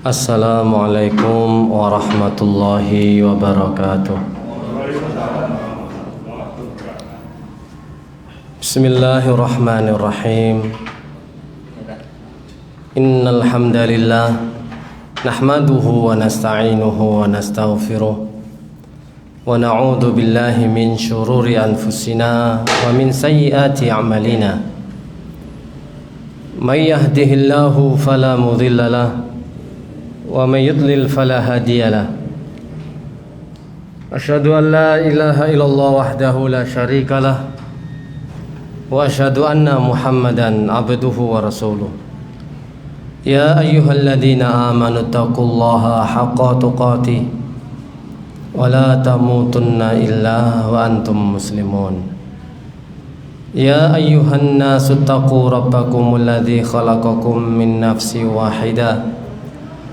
Assalamualaikum warahmatullahi wabarakatuh. Bismillahirrahmanirrahim. Innal hamdalillah nahmaduhu wa nasta'inuhu wa nastaghfiruh wa na'udzu billahi min shururi anfusina wa min sayyiati a'malina. May yahdihillahu fala mudilla lahu wa may yudlil fala hadiyalah. Asyhadu an la ilaha illallah wahdahu la syarikalah wa asyhadu anna Muhammadan abduhu wa rasuluh. Ya ayyuhalladzina amanu taqullaha haqqa tuqatih wa la tamutunna illa wa antum muslimun. Ya ayyuhan nasu taqu rabbakumul ladzi khalaqakum min nafsin wahidah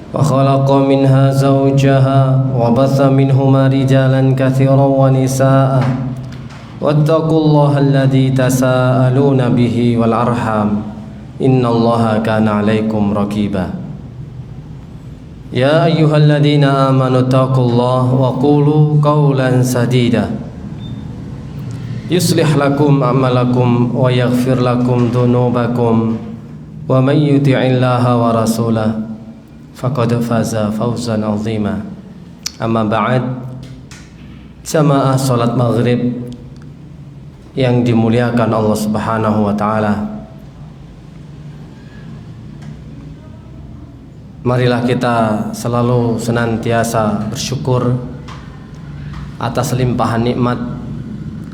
wa khalaqa minha zawjaha wa batha minhuma rijalan katsiran wa nisaa wattaqullaha alladzi tasaaluna bihi wal arham innallaha kana 'alaikum raqiba. Ya ayyuhalladzina amanu taqullaha wa qulu qawlan sadida yuslih lakum a'malakum wa yaghfir lakum dhunubakum wa may yuti'illaha wa rasulahu faqad faza fawzan 'azima. Amma ba'd. Jamaah salat maghrib yang dimuliakan Allah Subhanahu wa taala, marilah kita selalu senantiasa bersyukur atas limpahan nikmat,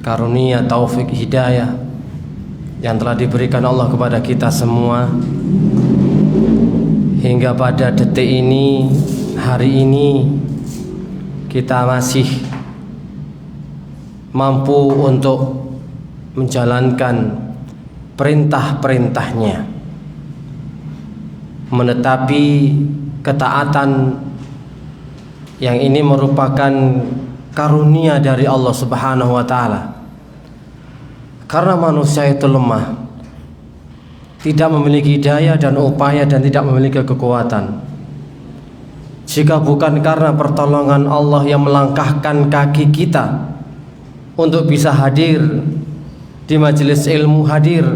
karunia, taufik, hidayah yang telah diberikan Allah kepada kita semua. Hingga pada detik ini, hari ini, kita masih mampu untuk menjalankan perintah-perintahnya, menetapi ketaatan yang ini merupakan karunia dari Allah Subhanahu wa taala. Karena manusia itu lemah, tidak memiliki daya dan upaya dan tidak memiliki kekuatan. Jika bukan karena pertolongan Allah yang melangkahkan kaki kita untuk bisa hadir di majelis ilmu, hadir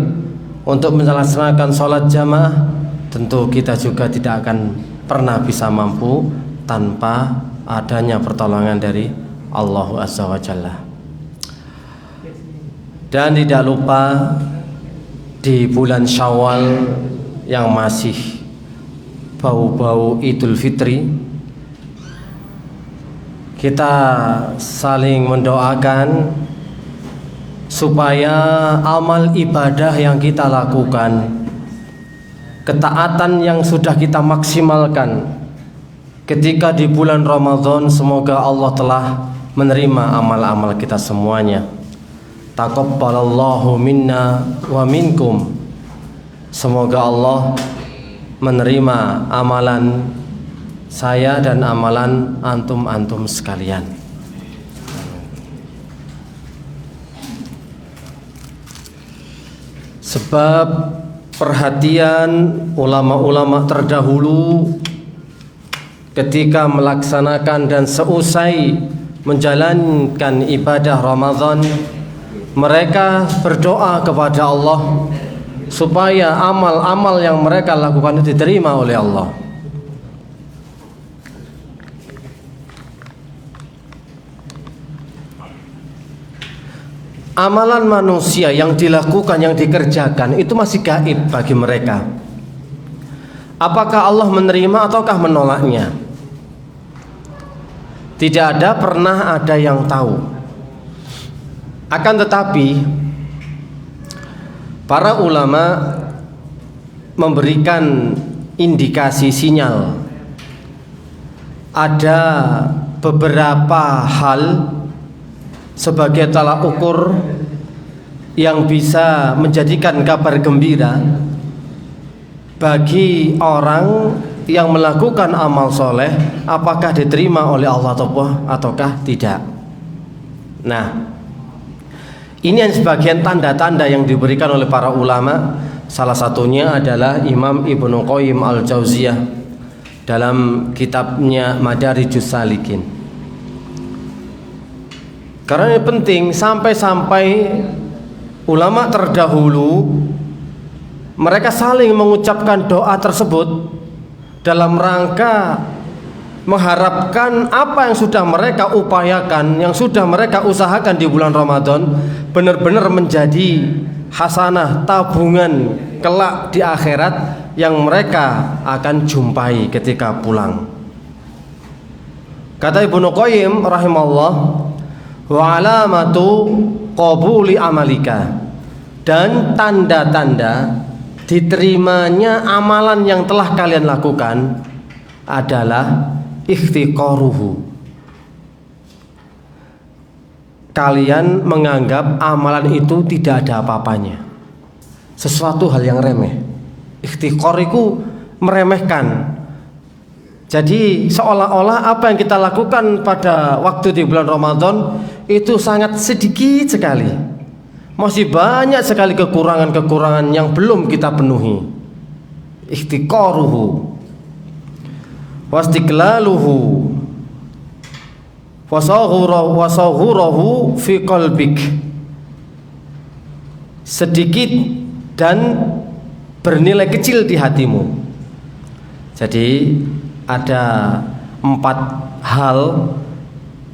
untuk melaksanakan sholat jamaah, tentu kita juga tidak akan pernah bisa mampu tanpa adanya pertolongan dari Allah Azza wa Jalla. Dan tidak lupa di bulan Syawal yang masih bau-bau Idul Fitri, kita saling mendoakan supaya amal ibadah yang kita lakukan, ketaatan yang sudah kita maksimalkan ketika di bulan Ramadan, semoga Allah telah menerima amal-amal kita semuanya. Taqabbalallahu minna wa minkum. Semoga Allah menerima amalan saya dan amalan antum-antum sekalian. Sebab perhatian ulama-ulama terdahulu ketika melaksanakan dan seusai menjalankan ibadah Ramadan, mereka berdoa kepada Allah supaya amal-amal yang mereka lakukan itu diterima oleh Allah. Amalan manusia yang dilakukan, yang dikerjakan itu masih gaib bagi mereka. Apakah Allah menerima ataukah menolaknya? Tidak pernah ada yang tahu. Akan tetapi para ulama memberikan indikasi sinyal ada beberapa hal sebagai tolak ukur yang bisa menjadikan kabar gembira bagi orang yang melakukan amal soleh, apakah diterima oleh Allah ataukah tidak. Nah, ini yang sebagian tanda-tanda yang diberikan oleh para ulama. Salah satunya adalah Imam Ibnu Qayyim al-Jauziyah dalam kitabnya Madarijus Salikin. Karena ini penting, sampai-sampai ulama terdahulu mereka saling mengucapkan doa tersebut dalam rangka mengharapkan apa yang sudah mereka upayakan, yang sudah mereka usahakan di bulan Ramadan benar-benar menjadi hasanah, tabungan kelak di akhirat yang mereka akan jumpai ketika pulang. Kata Ibnu Qayyim rahimahullah, wa alamatu qabuli amalika, dan tanda-tanda diterimanya amalan yang telah kalian lakukan adalah ikhtiqaruhu, kalian menganggap amalan itu tidak ada apa-apanya, sesuatu hal yang remeh. Ikhtiqar itu meremehkan. Jadi seolah-olah apa yang kita lakukan pada waktu di bulan Ramadan itu sangat sedikit sekali. Masih banyak sekali kekurangan-kekurangan yang belum kita penuhi. Ikhtiqaruhu wastiqlaluhu wasaghurahu fi qalbik, sedikit dan bernilai kecil di hatimu. Jadi ada 4 hal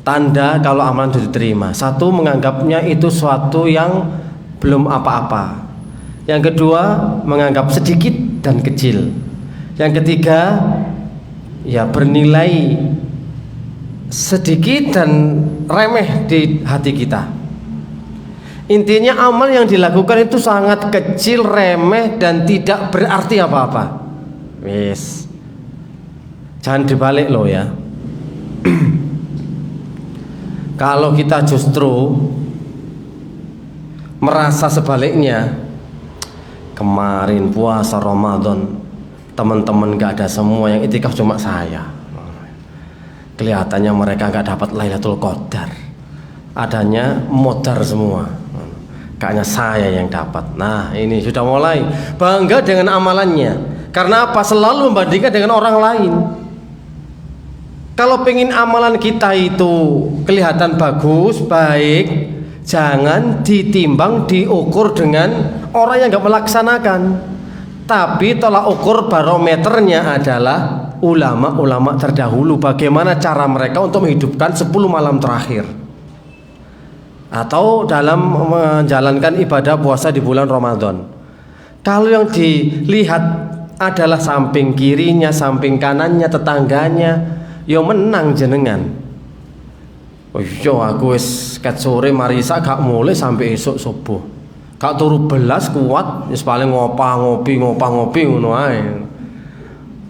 tanda kalau amalan itu diterima. 1, menganggapnya itu suatu yang belum apa-apa. Yang kedua, menganggap sedikit dan kecil. Yang ketiga, ya bernilai sedikit dan remeh di hati kita. Intinya amal yang dilakukan itu sangat kecil, remeh, dan tidak berarti apa-apa. Wis, jangan dibalik loh ya. Kalau kita justru merasa sebaliknya, kemarin puasa Ramadan teman-teman gak ada semua, yang itikaf cuma saya, kelihatannya mereka gak dapat Lailatul Qadar, adanya modar semua, kayaknya saya yang dapat. Nah, ini sudah mulai bangga dengan amalannya. Karena apa? Selalu membandingkan dengan orang lain. Kalau pengen amalan kita itu kelihatan bagus, baik, jangan ditimbang, diukur dengan orang yang gak melaksanakan. Tapi tolak ukur barometernya adalah ulama-ulama terdahulu, bagaimana cara mereka untuk menghidupkan 10 malam terakhir atau dalam menjalankan ibadah puasa di bulan Ramadan. Kalau yang dilihat adalah samping kirinya, samping kanannya, tetangganya, yo menang jenengan. Oh iya, aku wis ket sore marisa gak mulai sampai esok subuh. Gak turu belas kuat, wis paling ngopi ngono ae.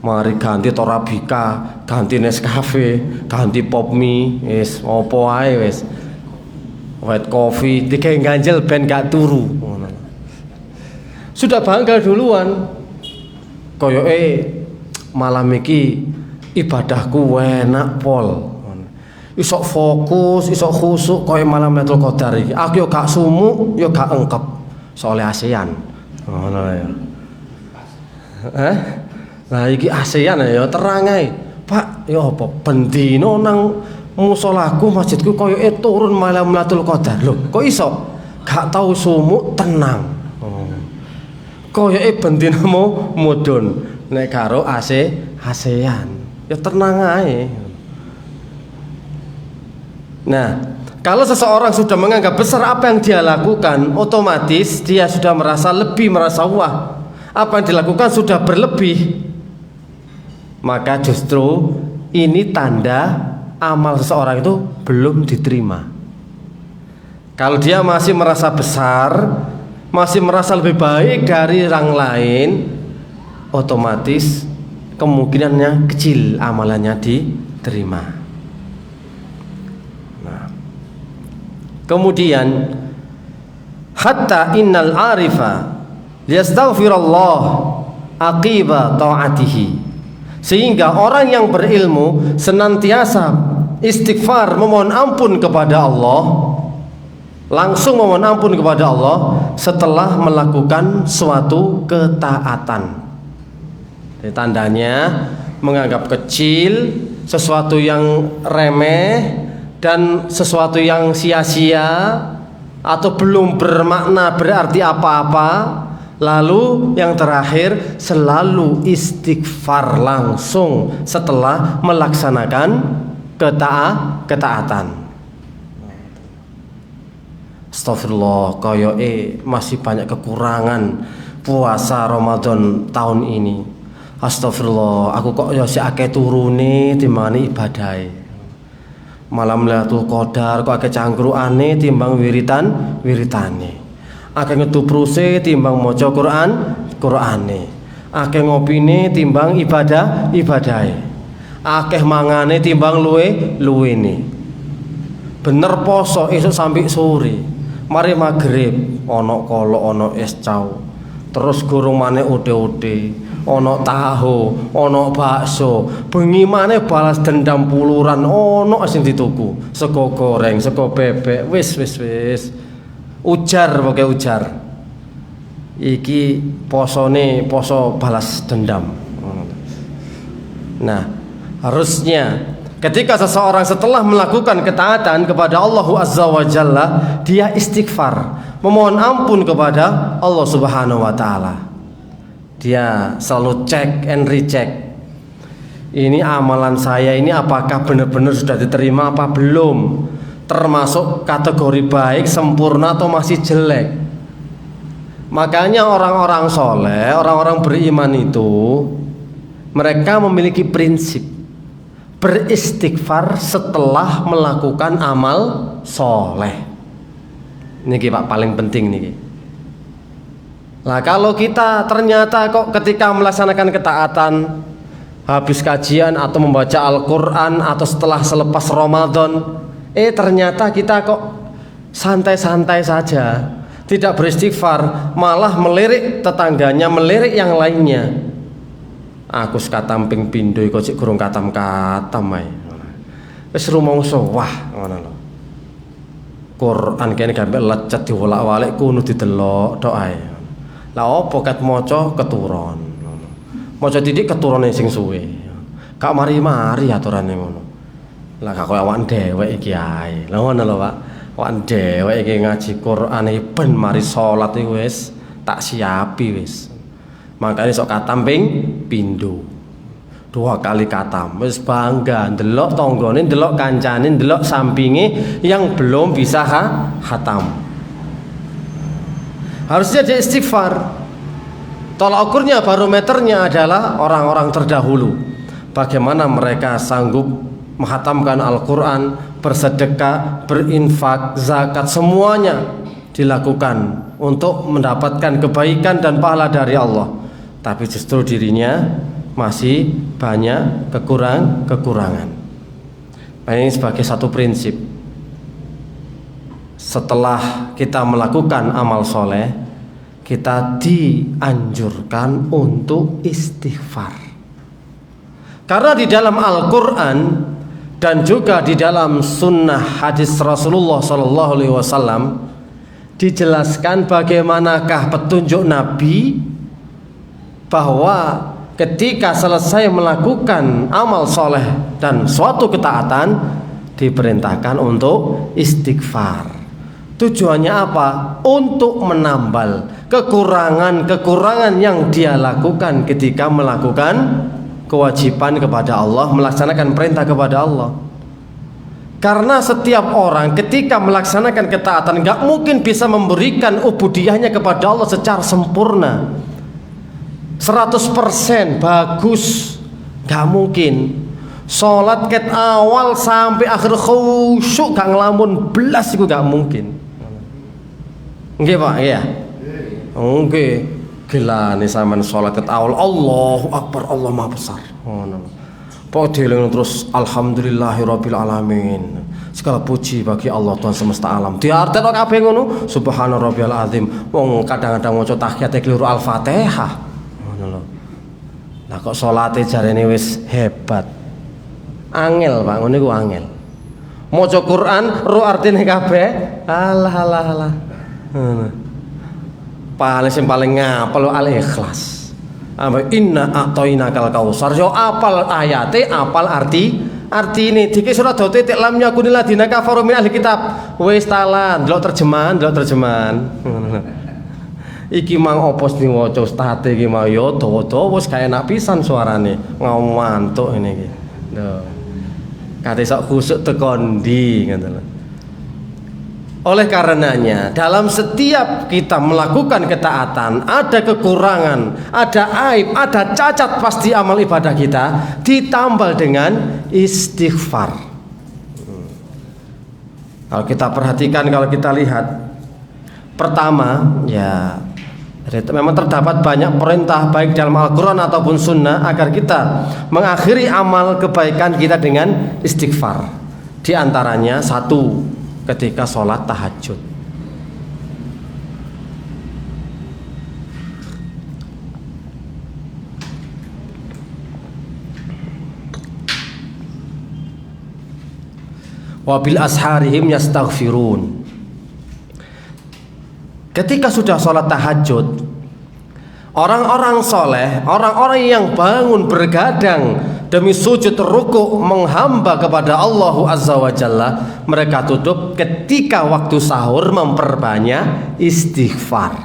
Mari ganti Torabika, ganti Nescafe, ganti Pop Mie, wis opo ae wis. White coffee, digawe ganjel ben gak turu. Sudah bangga duluan. Koyoke malam iki ibadahku enak pol. Isok fokus, isok khusuk koyo malam Lailatul Qadar iki. Aku yo gak sumuk, yo gak engkep. Soale ASEAN. Ngono ya. Lah iki ASEAN ya terang ae. Pak, yo apa bendino nang musolaku masjidku koyoke turun malam Lailatul Qadar. Lho, kok iso? Gak tau sumuk, tenang. Koyoke bendino mudhun nek karo ASEAN. Ya tenang ae. Nah, kalau seseorang sudah menganggap besar apa yang dia lakukan, otomatis dia sudah merasa wah, apa yang dilakukan sudah berlebih. Maka justru ini tanda amal seseorang itu belum diterima. Kalau dia masih merasa besar, masih merasa lebih baik dari orang lain, otomatis kemungkinannya kecil amalannya diterima. Kemudian hatta innal arifa yastaghfirullah aqiba ta'atihi, sehingga orang yang berilmu senantiasa istighfar, memohon ampun kepada Allah, langsung memohon ampun kepada Allah setelah melakukan suatu ketaatan. Jadi tandanya menganggap kecil, sesuatu yang remeh dan sesuatu yang sia-sia atau belum bermakna berarti apa-apa. Lalu yang terakhir, selalu istighfar langsung setelah melaksanakan ketaatan. Astagfirullah, koyoke masih banyak kekurangan puasa Ramadan tahun ini. Astagfirullah, aku kok ya si akeh turune timbangane ibadahe. Malam Lailatul Qadar kok akeh cangkrukane timbang wiritane. Akeh ngedupruse timbang maca Qur'ane. Akeh ngopine timbang ibadahe. Akeh mangane timbang luwene. Bener poso esuk sampai sore. Mari maghrib ana kolok ana es cau. Terus gurung maneh ode-ode, ana tahu, ana bakso. Bengi maneh balas dendam puluran ana sing dituku. Sego goreng, sego bebek, wis. Ujar pokoke ujar. Iki posone poso balas dendam. Nah, harusnya ketika seseorang setelah melakukan ketaatan kepada Allah Azza wa Jalla, dia istighfar, memohon ampun kepada Allah Subhanahu wa taala. Dia selalu check and recheck. Ini amalan saya ini apakah benar-benar sudah diterima apa belum? Termasuk kategori baik, sempurna atau masih jelek. Makanya orang-orang soleh, orang-orang beriman itu mereka memiliki prinsip beristighfar setelah melakukan amal soleh. Niki Pak paling penting niki. Nah kalau kita ternyata kok ketika melaksanakan ketaatan, habis kajian atau membaca Al-Quran atau selepas Ramadan, ternyata kita kok santai-santai saja, tidak beristighfar, malah melirik tetangganya, melirik yang lainnya. Aku katam ping pindho kok cek gurung katam-katam ae. Wis rumangsa wah ngono lho. Quran kene gambar lecet diwolak-walik kudu didelok tok ae. Lah opo kat maca keturon ngono. Maca titik keturone sing suwe. Gak mari-mari aturane ngono. Lah gak koyo awak dhewek iki ae. Lah ngono lho Pak. Awak dhewek iki ngaji Quran ben mari salat iki wis tak siapi wis. Makanya sok katam ping pindho. 2 kali katam wis bangga ndelok tanggane, ndelok kancane, ndelok sampinge yang belum bisa khatam. Harusnya dia istighfar. Tolak ukurnya, barometernya adalah orang-orang terdahulu. Bagaimana mereka sanggup menghatamkan Al-Quran, bersedekah, berinfak, zakat, semuanya dilakukan untuk mendapatkan kebaikan dan pahala dari Allah. Tapi justru dirinya masih banyak kekurangan. Nah, ini sebagai satu prinsip. Setelah kita melakukan amal soleh, kita dianjurkan untuk istighfar. Karena di dalam Al-Quran dan juga di dalam sunnah hadis Rasulullah SAW dijelaskan bagaimanakah petunjuk Nabi bahwa ketika selesai melakukan amal soleh dan suatu ketaatan diperintahkan untuk istighfar. Tujuannya apa? Untuk menambal kekurangan-kekurangan yang dia lakukan ketika melakukan kewajiban kepada Allah, melaksanakan perintah kepada Allah. Karena setiap orang ketika melaksanakan ketaatan gak mungkin bisa memberikan ubudiyahnya kepada Allah secara sempurna 100% bagus, gak mungkin. Sholat ket awal sampai akhir khusyuk gak ngelamun belas itu gak mungkin. Nggih Pak, iya. Nggih. Gila nih sampean sholat ket awal Allahu Akbar, Allah Maha Besar. Ngono. Pok dieling terus alhamdulillahirabbil alamin. Segala puji bagi Allah Tuhan semesta alam. Diartekno kabeh ngono, subhanarabbiyal azim. Wong kadang-kadang maca tahiyat keliru Al-Fatihah. Nah kok salate jarene wis hebat. Angel Pak, ngono iku angel. Maca Quran ro artine kabeh. Alah. Paling sing paling ngapal Al-Ikhlas. Inna a'tainakal kautsar. Yo apal ayate, apal artine. Dike surat dote tek lam yakunil ladina kafaru min ahli kitab. Wis talan, delok terjemahan. Iki mang opos diwaca ustate iki mau yo dawa-dawa wis kaya enak pisan suarane. Ngantuk ngene iki. Lho. Kate sok khusuk teko ndi ngoten lho. Oleh karenanya dalam setiap kita melakukan ketaatan ada kekurangan, ada aib, ada cacat pasti amal ibadah kita ditambal dengan istighfar. Kalau kita perhatikan, kalau kita lihat, pertama ya memang terdapat banyak perintah baik dalam Al-Quran ataupun Sunnah agar kita mengakhiri amal kebaikan kita dengan istighfar. Di antaranya satu, ketika sholat tahajud. Wabil asharihim yastaghfirun. Ketika sudah sholat tahajud, orang-orang soleh, orang-orang yang bangun bergadang demi sujud rukuk menghamba kepada Allah Azza wa Jalla, mereka tutup ketika waktu sahur memperbanyak istighfar.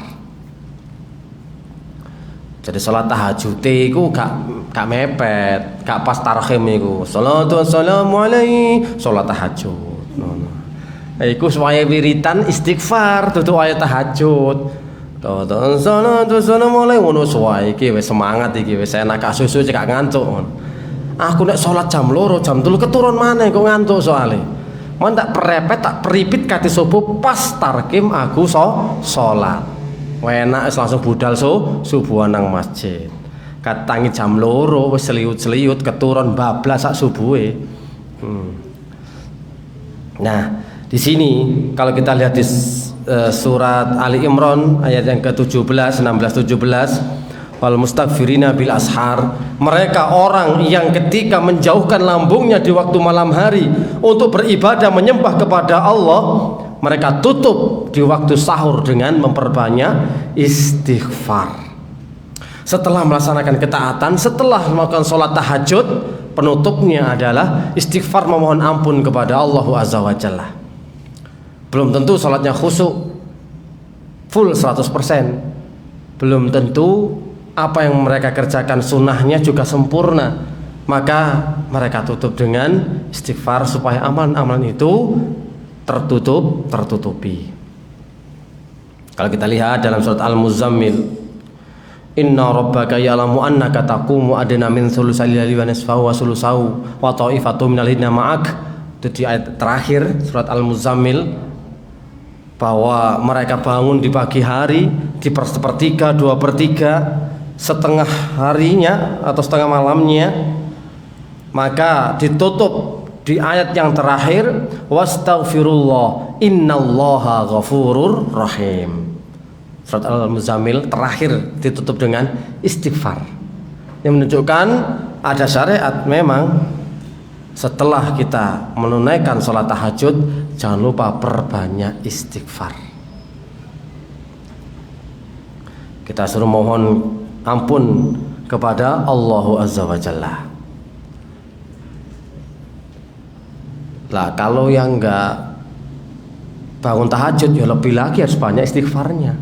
Jadi sholat tahajud itu gak mepet, gak pas tarhim itu. Sholatu wassalamu alaihi, sholat tahajud. Iku supaya wiritan istighfar tutup ayat tahajud. Salatu wassalamu alaihi ngono suwae iki wis semangat iki wis enak susu cekak ngantuk. Aku nek sholat jam 2, jam 3 keturun maneh kok ngantuk soalnya. Man tak perepet tak peripit kate subuh pas tarkim aku sholat. Enak langsung budal subuhan nang masjid. Katangi jam 2 wis seliut-seliut keturun bablas sak subuhe. Nah, di sini kalau kita lihat di surat Ali Imran ayat yang ke-17, 16, 17, wal mustaghfirina bil ashar, mereka orang yang ketika menjauhkan lambungnya di waktu malam hari untuk beribadah menyembah kepada Allah, mereka tutup di waktu sahur dengan memperbanyak istighfar. Setelah melaksanakan ketaatan, setelah melakukan sholat tahajud, penutupnya adalah istighfar, memohon ampun kepada Allah Azza wa Jalla. Belum tentu sholatnya khusyuk full 100%. Belum tentu apa yang mereka kerjakan sunnahnya juga sempurna. Maka mereka tutup dengan istighfar supaya amalan-amalan itu tertutupi. Kalau kita lihat dalam surat Al-Muzammil, inna rabbaka ya'lamu annaka taqumu adna min thulusai laili wa nisfahu wa thulusahu wa ta'ifatu minal ladina ma'ak. Itu di ayat terakhir surat Al-Muzammil, bahwa mereka bangun di pagi hari di sepertiga, 2/3, setengah harinya atau setengah malamnya, maka ditutup di ayat yang terakhir, wastaghfirullah innallaha ghafurur rahim. Surat Al-Muzammil terakhir ditutup dengan istighfar, yang menunjukkan ada syariat memang setelah kita menunaikan sholat tahajud jangan lupa perbanyak istighfar. Kita suruh mohon ampun kepada Allah Azza wa Jalla. Lah kalau yang enggak bangun tahajud ya lebih lagi harus banyak istighfarnya.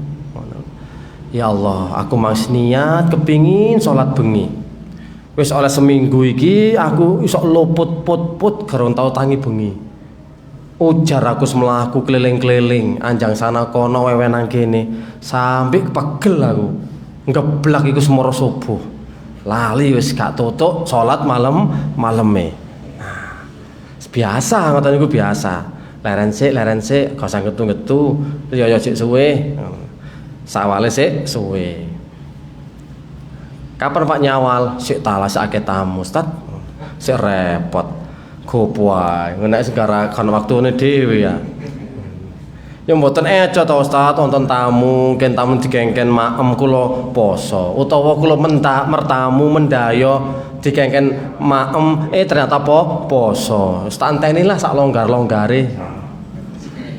Ya Allah, aku mas niat kepingin sholat bengi. Wis oleh seminggu iki aku iso luput put garong tau tangi bengi. Ujar aku semelaku keliling-keliling, anjang sana kono wewe nang kene, sampai pegel aku. Ngeblak iku semoro subuh. Lali wis gak tutuk salat maleme. Nah, biasa ngoten iku biasa. Leren sik, gak usah ngetu-ngetu, yo sik suwe. Sawale sik suwe. Kapan Pak nyawal? Sik talah sakit tamu, Ustaz. Sik repot. Gopo ae. Nek segara kan waktune dhewe ya. Ya mboten eco to Ustaz, wonten tamu, mungkin tamu digengken maem kula poso, utawa kula mertamu mendayo digengken maem ternyata poso. Ustaz anteni lah sak longgar-longgare.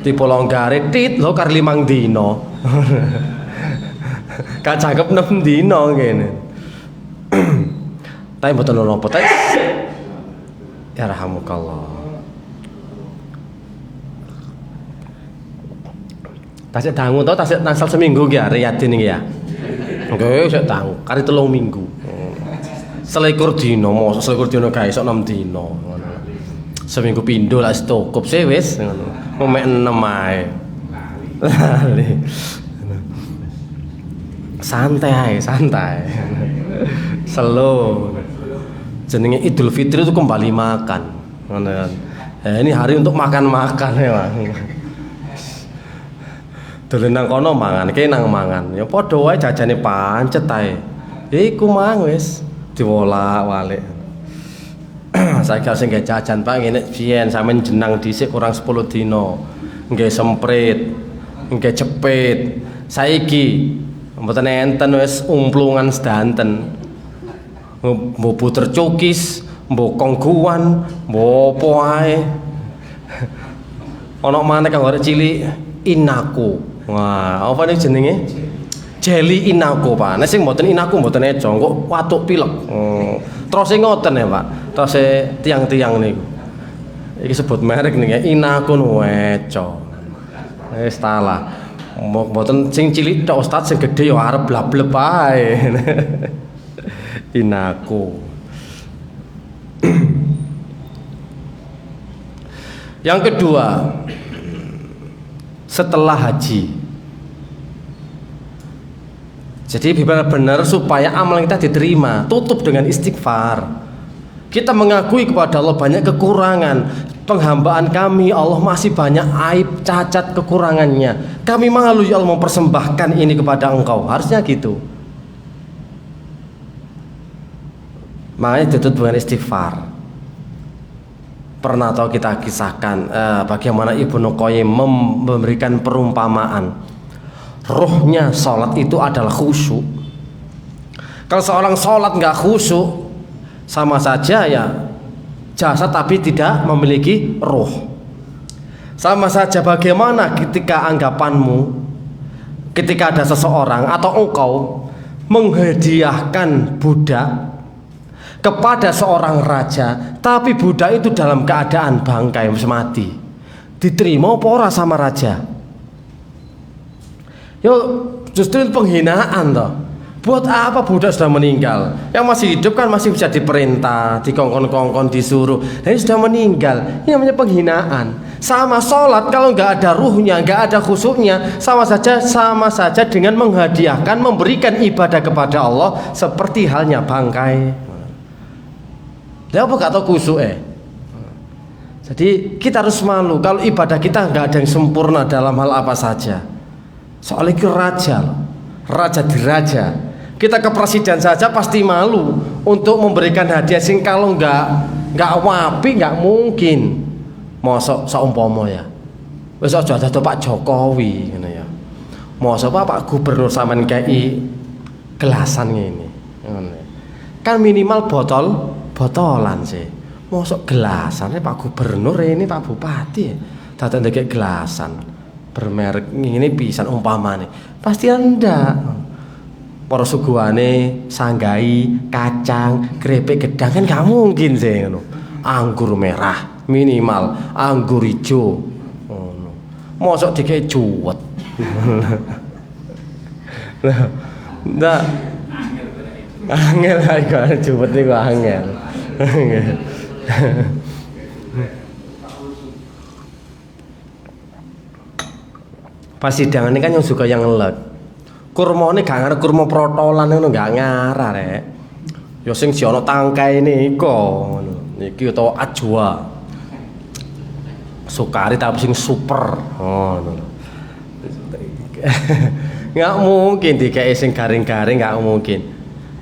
Tipe longgare tit lho kar 5 dina. Kacangkep 6 dina ngene. Tapi mboten napa ta. Ya rahamukallah. Tasik dangu to, tasik nangsal seminggu ki ya Riyadin iki ya. Nggih, sik dangu, kari 3 minggu. Selikur dina, mosok selikur dina gawe sok 6 dina ngono. Seminggu pindho lah cukup sih wis ngono. Mek 6 ae. Santai, santai. Slow. Jenenge Idul Fitri itu kembali makan. Ini hari untuk makan-makan ya, Bang. Dolen nang kono mangan, kene nang mangan. Ya padha wae jajane pancet ae. Ya iku mang wis diwolak-walik. Saiki sing nggih jajan Pak ngene biyen sampean jenang dhisik kurang 10 dina. Nggih semprit, nggih cepit. Saiki mboten enten wis umplungan sedanten. Mbok puter cukis, mbok kongguan, mbok apa ae. Ana maneh kang arek cilik inaku. Wah, apa nih jenenge? Jeli inaku, Pak. Nek sing mboten inaku mboten eco, kok watuk pilek. Terus ngoten ya, Pak. Terus tiang-tiang niku. Iki sebut merek nih, inaku nu eco. Wis talah. Mboten sing cilik tok Ustaz, sing gedhe ya arep blableb ae. Inaku. Yang kedua, setelah haji. Jadi benar-benar supaya amal kita diterima, tutup dengan istighfar. Kita mengakui kepada Allah banyak kekurangan. Penghambaan kami, Allah masih banyak aib, cacat, kekurangannya. Kami malu ya Allah mempersembahkan ini kepada Engkau. Harusnya gitu. Makanya ditutup dengan istighfar. Pernah tahu kita kisahkan bagaimana Ibnu Qayyim memberikan perumpamaan. Ruhnya sholat itu adalah khusyuk. Kalau seorang sholat nggak khusyuk, sama saja ya jasad tapi tidak memiliki ruh. Sama saja bagaimana ketika anggapanmu, ketika ada seseorang atau engkau menghadiahkan budak kepada seorang raja, tapi budak itu dalam keadaan bangkai mati, diterima apa ora sama raja? Yo justru itu penghinaan toh. Buat apa budak sudah meninggal? Yang masih hidup kan masih bisa diperintah, dikongkon-kongkon, disuruh. Tapi sudah meninggal, ini namanya penghinaan. Sama sholat kalau nggak ada ruhnya, nggak ada khusyuknya, sama saja dengan menghadiahkan, memberikan ibadah kepada Allah seperti halnya bangkai. Dia apa gak tahu khusyuk Jadi kita harus malu kalau ibadah kita nggak ada yang sempurna dalam hal apa saja. Soalnya ke raja diraja. Kita ke presiden saja pasti malu untuk memberikan hadiah sing kalau nggak wapi nggak mungkin. Mosok saumpama ya. Wis aja dadi Pak Jokowi ngene ya. Mosok Pak Gubernur sampean kei gelasan ngene. Kan minimal botolan sih. Mosok gelasan Pak Gubernur ini Pak Bupati datang ndek gelasan bermerek ini pisan umpamane pasti anda para suguhane sanggai kacang krepek gedang kan gak mungkin sih ngono. Anggur merah minimal, anggur hijau ngono. Mosok dikek cuwet. Nah angel ae cuwet niku angel. Pas sidangan ini kan yang suka yang ngelek. Kurma ini gak ngarep kurma protolan itu gak ngarah rek. Ya sing si ono tangkai niko niki utawa ajwa sukari tapi sing super nggak mungkin dikai sing garing-garing, nggak mungkin.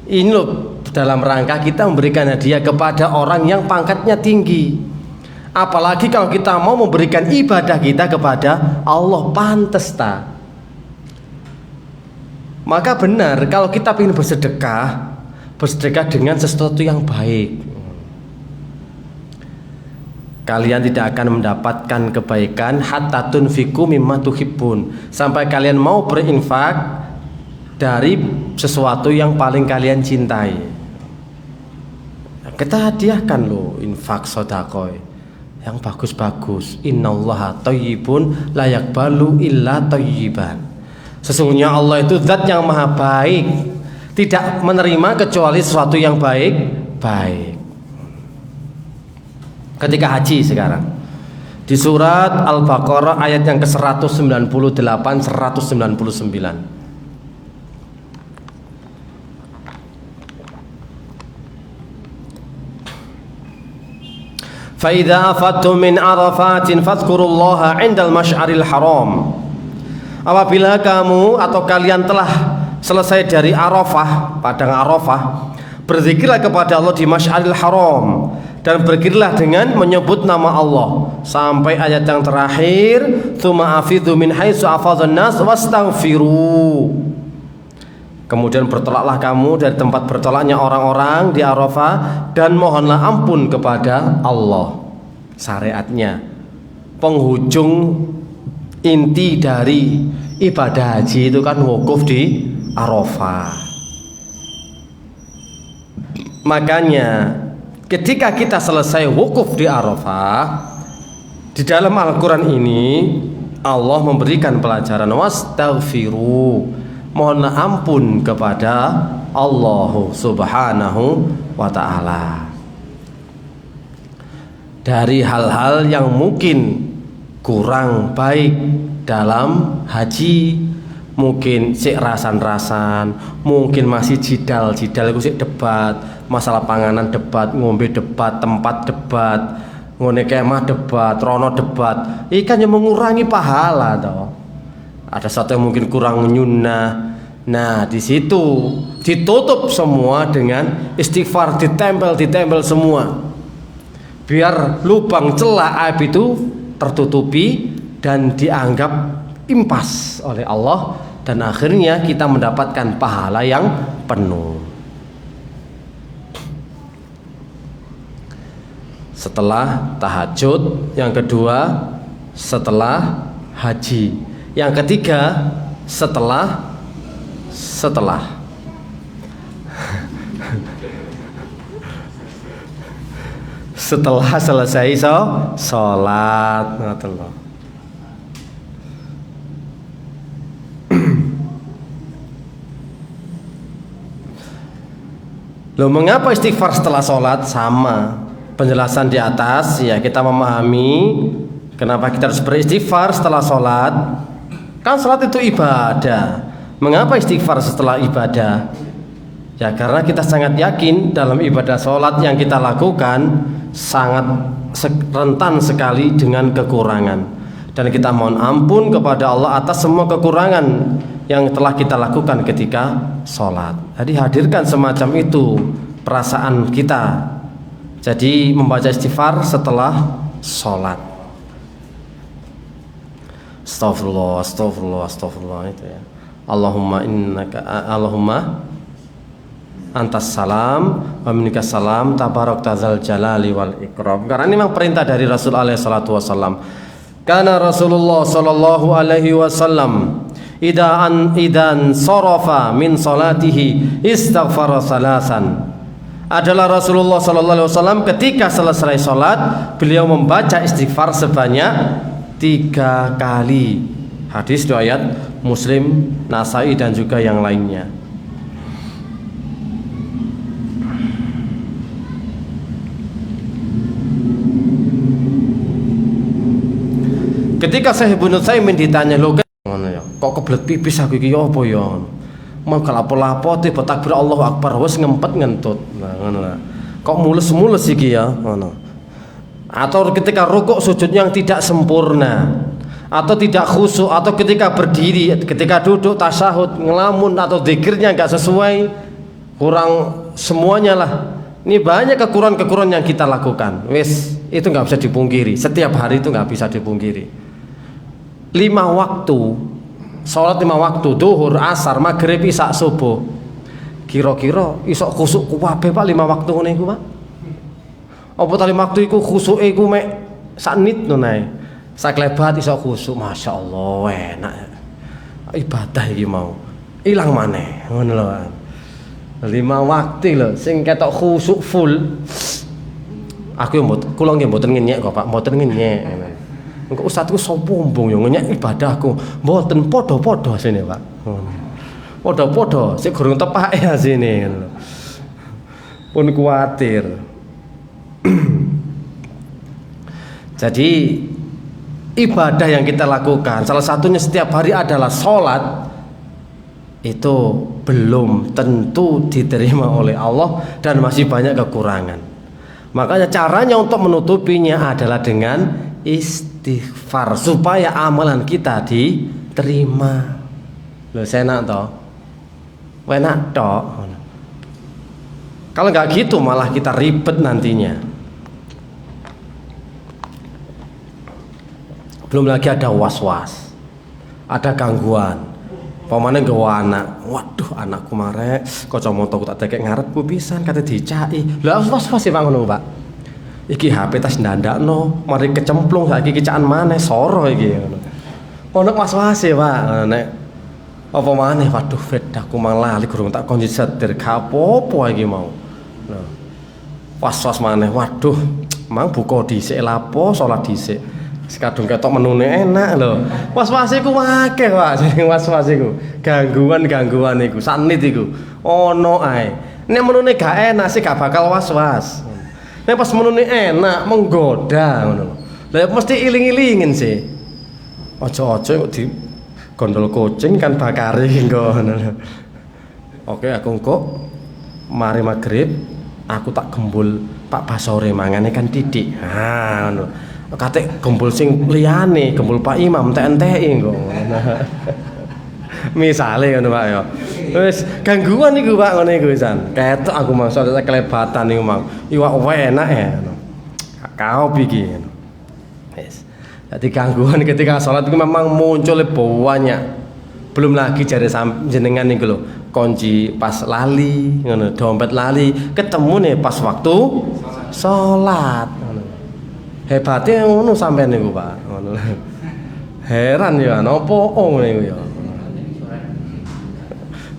Ini loh dalam rangka kita memberikan hadiah kepada orang yang pangkatnya tinggi. Apalagi kalau kita mau memberikan ibadah kita kepada Allah, pantes ta. Maka benar kalau kita ingin bersedekah dengan sesuatu yang baik. Kalian tidak akan mendapatkan kebaikan hatta tunfiqu mimma tuhibbun, sampai kalian mau berinfak dari sesuatu yang paling kalian cintai. Kita hadiahkan loh infak sedekah yang bagus-bagus. Innallaha thayyibun la yaqbalu illa thayyiban. Sesungguhnya Allah itu zat yang maha baik, tidak menerima kecuali sesuatu yang baik. Ketika haji sekarang di surat Al-Baqarah ayat yang ke-198 199. فَإِذَا أَفَضْتُم مِّنْ عَرَفَاتٍ فَاذْكُرُوا اللَّهَ عِندَ الْمَشْعَرِ الْحَرَامِ. Apabila kamu atau kalian telah selesai dari Arafah, padang Arafah, berzikirlah kepada Allah di Masy'aril Haram dan berzikirlah dengan menyebut nama Allah sampai ayat yang terakhir, tsumma afidhu min haitsu afadhan nas wastaghfiru. Kemudian bertolaklah kamu dari tempat bertolaknya orang-orang di Arafah dan mohonlah ampun kepada Allah. Syariatnya penghujung inti dari ibadah haji itu kan wukuf di Arafah. Makanya ketika kita selesai wukuf di Arafah, di dalam Al-Quran ini Allah memberikan pelajaran wastaghfiru, mohonlah ampun kepada Allah Subhanahu wa ta'ala dari hal-hal yang mungkin kurang baik dalam haji, mungkin sik rasan-rasan, mungkin masih jidal-jidal iku sik debat, masalah panganan debat, ngombe debat, tempat debat, ngone kemah debat, rono debat. Ikan yang mengurangi pahala toh. Ada satu yang mungkin kurang nyunnah. Nah, di situ ditutup semua dengan istighfar, ditempel semua. Biar lubang celah aib itu tertutupi dan dianggap impas oleh Allah, dan akhirnya kita mendapatkan pahala yang penuh. Setelah tahajud, yang kedua setelah haji, yang ketiga setelah selesai sholat. Loh, mengapa istighfar setelah sholat? Sama penjelasan di atas ya, kita memahami kenapa kita harus beristighfar setelah sholat. Kan sholat itu ibadah. Mengapa istighfar setelah ibadah? Ya karena kita sangat yakin dalam ibadah sholat yang kita lakukan sangat rentan sekali dengan kekurangan, dan kita mohon ampun kepada Allah atas semua kekurangan yang telah kita lakukan ketika sholat. Jadi hadirkan semacam itu perasaan kita. Jadi membaca istighfar setelah sholat. Astagfirullah itu ya. Allahumma antas salam wa minkas salam tabarakta dzal jalali wal ikram. Karena ini memang perintah dari Rasul alaihi salatu wasallam. Karena Rasulullah sallallahu alaihi wasallam idan sarafa min salatihi istaghfara salasan. Adalah Rasulullah sallallahu alaihi wasallam ketika selesai salat beliau membaca istighfar sebanyak 3 kali. Hadis riwayat Muslim, Nasai dan juga yang lainnya. Ketika Syekh Ibnu Utsaimin ditanya, "Lho kok kebelet pipis aku iki apa ya?" Mau kalapo-lapo tiba takbir Allahu Akbar wis ngempet ngentut. Nah, ngono lah. Kok mules-mules iki ya, ngono. Atau ketika rukuk sujud yang tidak sempurna, atau tidak khusyuk, atau ketika berdiri, ketika duduk tasyahud ngelamun atau zikirnya enggak sesuai, kurang semuanya lah. Ini banyak kekurangan-kekurangan yang kita lakukan. Wis, itu enggak bisa dipungkiri. Setiap hari itu enggak bisa dipungkiri. 5 waktu sholat 5 waktu, duhur, asar, maghrib, isya, subuh. Kira-kira isok khusuk kabeh Pak 5 waktu ngene iku Pak? Apa ta 5 waktu iku khusuke iku mek sak nit ngono ae. Saklebat isok khusuk, masyaallah enak. Ibadah iki mau. Ilang maneh ngono lho. 5 waktu lho sing ketok khusuk full. Aku yo kula nggih mboten ngenyek kok Pak, mboten ngenyek. Engko ustadku sapa mbung yo ngenyek ibadahku. Mboten padha-padha asine Pak. Padha-padha sik gurung tepake asine ngono. Pun kuwatir. Jadi ibadah yang kita lakukan salah satunya setiap hari adalah sholat, itu belum tentu diterima oleh Allah dan masih banyak kekurangan. Makanya caranya untuk menutupinya adalah dengan istighfar supaya amalan kita diterima. Loh enak toh? Enak toh? Kalau nggak gitu malah kita ribet nantinya. Belum lagi ada was-was, ada gangguan. Pamane nggawa anak, waduh anakku marek, kacamataku tak tekek ngarepku pisan kate dicaki. Lah was-was sih Pak ngono Pak. Iki HP tas ndandakno, mari kecemplung saiki kicaan maneh soro iki ngono. Ono was-was e Pak, nek apa maneh waduh bedahku mang lali gurung tak kunci setir kapopo iki mau. Nah. Was-was maneh, waduh mang buka dhisik lapo salat dhisik. Sekadung ketok menune enak lho. Was-was iku akeh Pak, sing was-was iku. Gangguan-gangguan iku, sanit iku. Ono ae. Nek menune gak enak sih gak bakal was-was. Nek pas menune enak menggoda ngono. Lah mesti iling-ilingin sih. Aja-aja kok di gondol kucing kan bakare ngono. Oke, aku engko mari magrib aku tak gembul Pak Basore mangane kan titik. Ha ngono. Kate gembul sing liyane, gembul Pak Imam entek-enteki kok. Misale ngono Pak ya. Wis gangguan niku Pak ngene iku pisan. Ketok aku maksud kelebatan niku mang. Iwak enak ya ngono. Kau iki. Wis. Dadi gangguan ketika salat itu memang muncul banyak. Belum lagi jare jenengan niku lho, kunci pas lali ngono, dompet lali, ketemu nih pas waktu salat. Hebatnya ngono sampean niku Pak. Ngono. Heran ya napa ngono niku ya.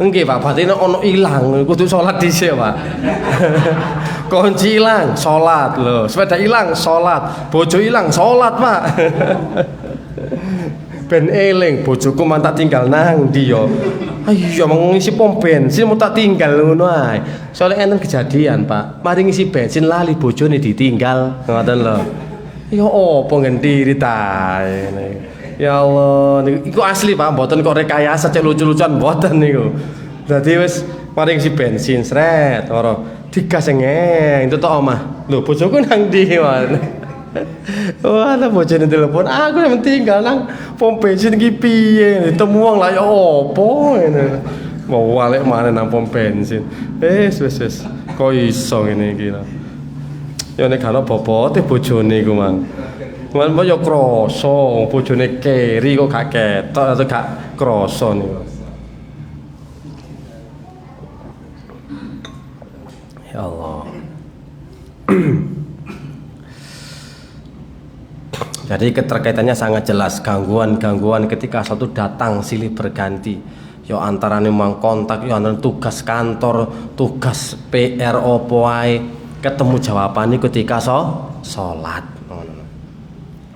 Nggih Pak, batine ono ilang kudu salat dhisik Pak. Kunci ilang, salat lho. Sepeda ilang, salat. Bojo ilang, salat Pak. Ben eling bojoku man tak tinggal nang ndi ya. Ayo mau ngisi pom bensin mau tak tinggal ngono ae. Soale enten kejadian Pak. Mari ngisi bensin lali bojone ditinggal ngoten lho. Ya opo ngendiri ta. Ya Allah, niku asli Pak, mboten kok rekayasa cek lucu-lucuan mboten niku. Dadi wis mari ngisi bensin sret ora digas ngeng itu tok omah. Lho bojoku nang ndi wae. Wah, lah bojone telepon, aku yang tinggal nang pom bensin iki piye? Ditemu wong lah ya opo ngene. Mau balik maneh nang pom bensin. Wis. Kok iso ngene iki lho. Ya nek gak ono bobote bojone iku mang. Cuman yo krasa bojone keri kok gak ketok atau gak krasa niku. Ya Allah. Jadi keterkaitannya sangat jelas, gangguan-gangguan ketika satu datang silih berganti. Yo antarane mang kontak, yo antara tugas kantor, tugas PR opo ae. Ketemu jawaban ini ketika sholat.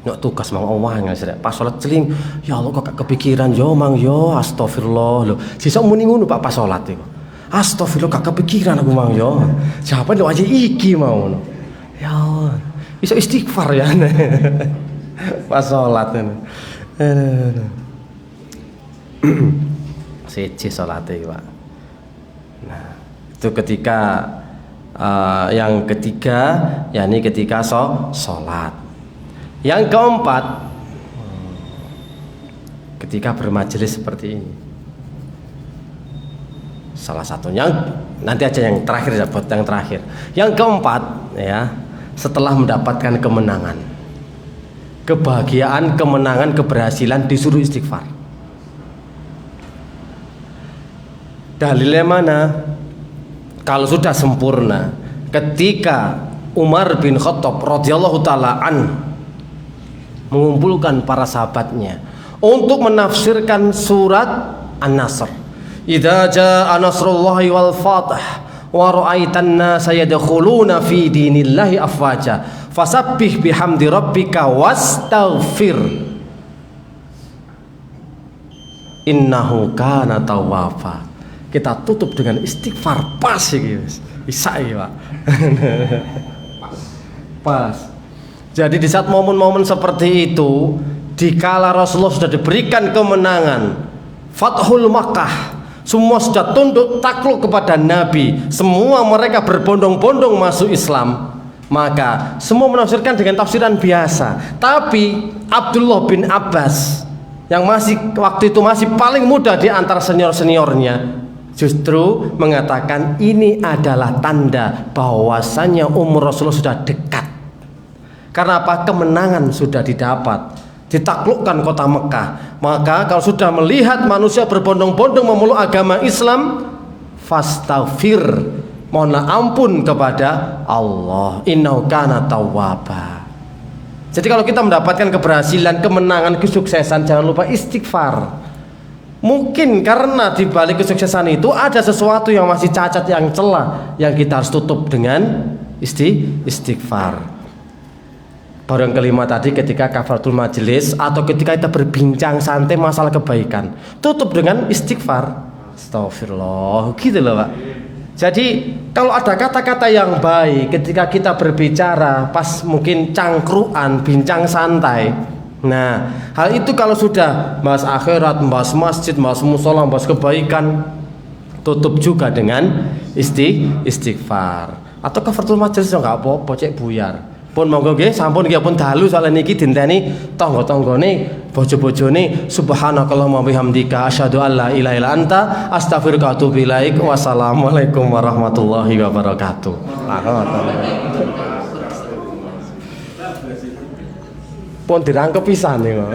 Nek tugas mang owang pas sholat celing, ya Allah kok kepikiran yo mang yo astagfirullah lho. Sesuk muni ngono Pak pas sholat iku. Astagfirullah gak kepikiran aku mang yo. Jawaban lho aja iki mau ngono. Ya Allah, iso istighfar ya. Pas sholat ngono. Siji salate Pak. Nah, itu ketika yang ketiga yakni ketika sholat. Yang keempat ketika bermajelis seperti ini. Salah satunya nanti aja yang terakhir ya, buat yang terakhir. Yang keempat ya, setelah mendapatkan kemenangan, kebahagiaan, kemenangan, keberhasilan disuruh istighfar. Dalilnya mana? Kalau sudah sempurna, ketika Umar bin Khattab radhiyallahu taala mengumpulkan para sahabatnya untuk menafsirkan surat An-Nasr idza jaa nasrullahi wal fath wa ra'aitan nasa yadkhuluna fi dinillahi afwaja fasabbih bihamdi rabbika wastaghfir innahu kana tawwaba. Kita tutup dengan istighfar pas iki wis. Bisa iki, Pak. Pas. Jadi di saat momen-momen seperti itu, dikala Rasulullah sudah diberikan kemenangan, Fathul Makkah, semua sudah tunduk takluk kepada Nabi, semua mereka berbondong-bondong masuk Islam, maka semua menafsirkan dengan tafsiran biasa. Tapi Abdullah bin Abbas yang waktu itu masih paling muda di antara senior-seniornya, justru mengatakan ini adalah tanda bahwasannya umur Rasulullah sudah dekat. Karena apa? Kemenangan sudah didapat, ditaklukkan kota Mekah. Maka kalau sudah melihat manusia berbondong-bondong memeluk agama Islam, fastaghfir, mohon ampun kepada Allah, innahu kana tawwaba. Jadi kalau kita mendapatkan keberhasilan, kemenangan, kesuksesan, jangan lupa istighfar. Mungkin karena di balik kesuksesan itu ada sesuatu yang masih cacat, yang celah, yang kita harus tutup dengan istighfar. Baru yang kelima tadi, ketika kafaratul majelis atau ketika kita berbincang santai masalah kebaikan, tutup dengan istighfar. Astagfirullah, gitu loh, Pak. Jadi kalau ada kata-kata yang baik ketika kita berbicara pas mungkin cangkruan, bincang santai, nah hal itu kalau sudah bahas akhirat, bahas masjid, bahas musola, bahas kebaikan, tutup juga dengan istighfar. Atau kafaratul majelis nggak apa-apa, cek buyar. Pun monggo nggih, sampun nggih pun dalu soal niki dinteni tangga-tanggane, bojo-bojone. Subhanakallahumma bihamdika asyhadu an la ilaha illa anta astaghfiruka wa atubu ilaik. Wassalamualaikum warahmatullahi wabarakatuh. Pun dirangkep pisan niku.